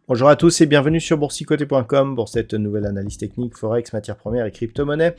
Bonjour à tous et bienvenue sur boursicoté.com pour cette nouvelle analyse technique Forex, matières premières et crypto-monnaies.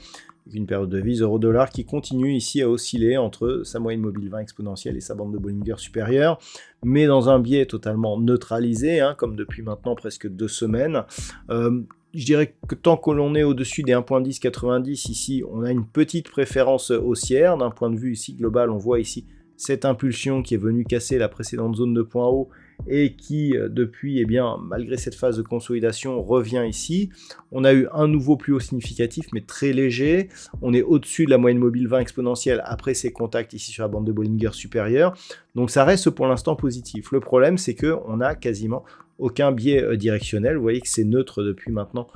Une période de devise euro-dollar qui continue ici à osciller entre sa moyenne mobile 20 exponentielle et sa bande de Bollinger supérieure, mais dans un biais totalement neutralisé, comme depuis maintenant presque 2 semaines. Je dirais que tant que l'on est au-dessus des 1.1090, ici, on a une petite préférence haussière. D'un point de vue ici global, on voit ici cette impulsion qui est venue casser la précédente zone de point haut et qui, depuis, malgré cette phase de consolidation, revient ici. On a eu un nouveau plus haut significatif, mais très léger. On est au-dessus de la moyenne mobile 20 exponentielle après ces contacts ici sur la bande de Bollinger supérieure. Donc ça reste pour l'instant positif. Le problème, c'est qu'on n'a quasiment aucun biais directionnel. Vous voyez que c'est neutre depuis maintenant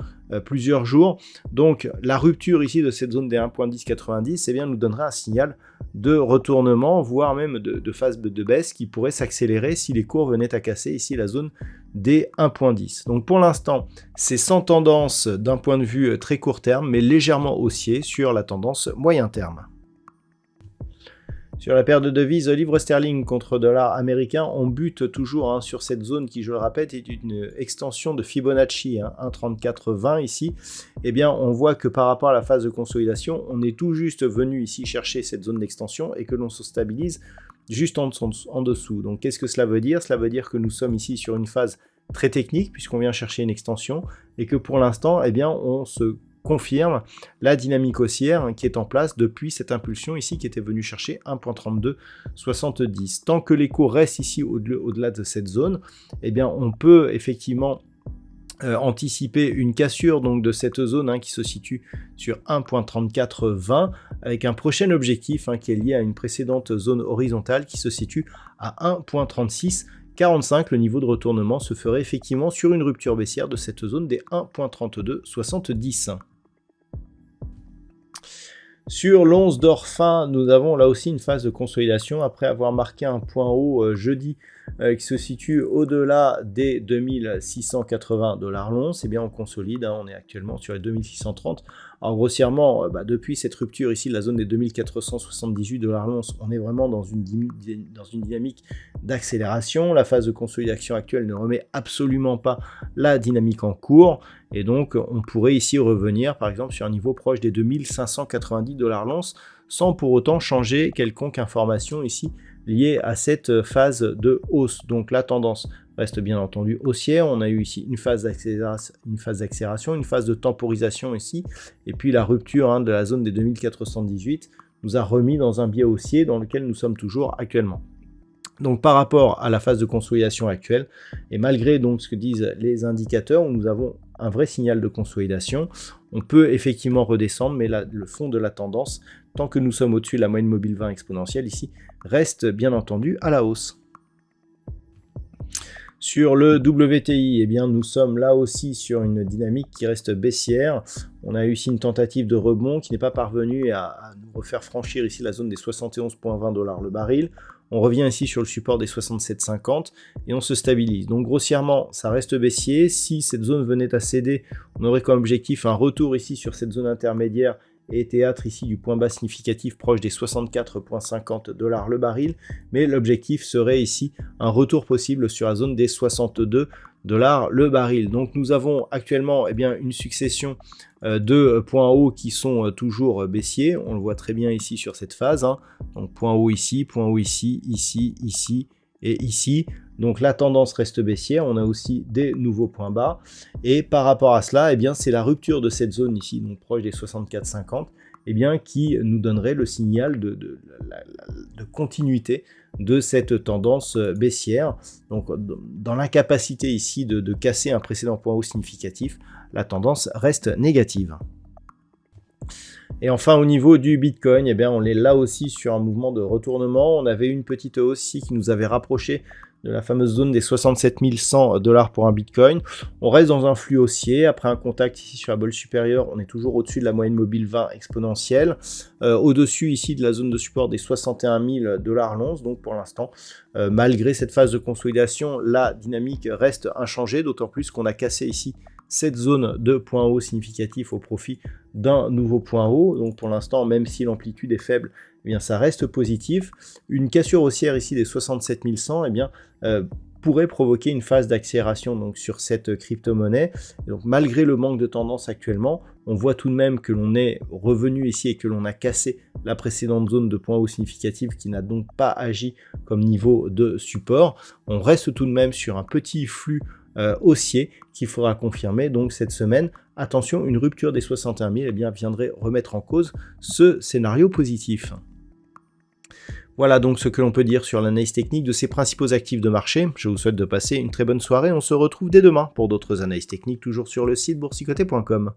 plusieurs jours. Donc la rupture ici de cette zone des 1.1090 nous donnerait un signal de retournement, voire même de phase de baisse qui pourrait s'accélérer si les cours venaient à casser ici la zone des 1.10. Donc pour l'instant, c'est sans tendance d'un point de vue très court terme, mais légèrement haussier sur la tendance moyen terme. Sur la paire de devises livre sterling contre dollar américain, on bute toujours sur cette zone qui, je le répète, est une extension de Fibonacci, 1,3420 ici. On voit que par rapport à la phase de consolidation, on est tout juste venu ici chercher cette zone d'extension et que l'on se stabilise juste en dessous. Donc qu'est-ce que cela veut dire? Cela veut dire que nous sommes ici sur une phase très technique puisqu'on vient chercher une extension et que pour l'instant, on se confirme la dynamique haussière qui est en place depuis cette impulsion ici qui était venue chercher 1.3270. Tant que les cours restent ici au-delà de cette zone, on peut effectivement anticiper une cassure donc de cette zone qui se situe sur 1.3420 avec un prochain objectif qui est lié à une précédente zone horizontale qui se situe à 1.3645. Le niveau de retournement se ferait effectivement sur une rupture baissière de cette zone des 1.3270. Sur l'once d'or fin, nous avons là aussi une phase de consolidation après avoir marqué un point haut jeudi qui se situe au-delà des 2680 $ l'once. On consolide, on est actuellement sur les 2630. Alors grossièrement, depuis cette rupture ici de la zone des 2478 $ l'once, on est vraiment dans une dynamique d'accélération. La phase de consolidation actuelle ne remet absolument pas la dynamique en cours. Et donc, on pourrait ici revenir, par exemple, sur un niveau proche des 2590 $ l'once, sans pour autant changer quelconque information ici liée à cette phase de hausse. Donc, la tendance reste bien entendu haussière. On a eu ici une phase d'accélération, une phase de temporisation ici, et puis la rupture de la zone des 2418 nous a remis dans un biais haussier dans lequel nous sommes toujours actuellement. Donc par rapport à la phase de consolidation actuelle, et malgré donc ce que disent les indicateurs, où nous avons un vrai signal de consolidation, on peut effectivement redescendre, mais le fond de la tendance, tant que nous sommes au-dessus de la moyenne mobile 20 exponentielle ici, reste bien entendu à la hausse. Sur le WTI, nous sommes là aussi sur une dynamique qui reste baissière. On a eu ici une tentative de rebond qui n'est pas parvenue à nous refaire franchir ici la zone des 71,20 $ le baril. On revient ici sur le support des 67,50 et on se stabilise. Donc grossièrement, ça reste baissier. Si cette zone venait à céder, on aurait comme objectif un retour ici sur cette zone intermédiaire et théâtre ici du point bas significatif proche des 64,50 $ le baril. Mais l'objectif serait ici un retour possible sur la zone des 62 $ le baril. Donc nous avons actuellement une succession de points hauts qui sont toujours baissiers. On le voit très bien ici sur cette phase. Donc point haut ici, ici, ici et ici. Donc la tendance reste baissière. On a aussi des nouveaux points bas. Et par rapport à cela, c'est la rupture de cette zone ici, donc proche des 64,50, qui nous donnerait le signal de continuité de cette tendance baissière. Donc dans l'incapacité ici de casser un précédent point haut significatif, la tendance reste négative. Et enfin, au niveau du Bitcoin, on est là aussi sur un mouvement de retournement. On avait une petite hausse ici qui nous avait rapproché de la fameuse zone des 67 100 $ pour un Bitcoin. On reste dans un flux haussier. Après un contact ici sur la bolle supérieure, on est toujours au-dessus de la moyenne mobile 20 exponentielle. Au-dessus ici de la zone de support des 61 000 $ l'once. Donc pour l'instant, malgré cette phase de consolidation, la dynamique reste inchangée, d'autant plus qu'on a cassé ici cette zone de point haut significatif au profit d'un nouveau point haut. Donc pour l'instant, même si l'amplitude est faible, eh bien ça reste positif. Une cassure haussière ici des 67 100, eh bien pourrait provoquer une phase d'accélération donc sur cette crypto-monnaie. Donc malgré le manque de tendance actuellement, on voit tout de même que l'on est revenu ici et que l'on a cassé la précédente zone de point haut significatif qui n'a donc pas agi comme niveau de support. On reste tout de même sur un petit flux haussier qu'il faudra confirmer donc cette semaine. Attention, une rupture des 61 000 eh bien, viendrait remettre en cause ce scénario positif. Voilà donc ce que l'on peut dire sur l'analyse technique de ces principaux actifs de marché. Je vous souhaite de passer une très bonne soirée. On se retrouve dès demain pour d'autres analyses techniques, toujours sur le site boursicoté.com.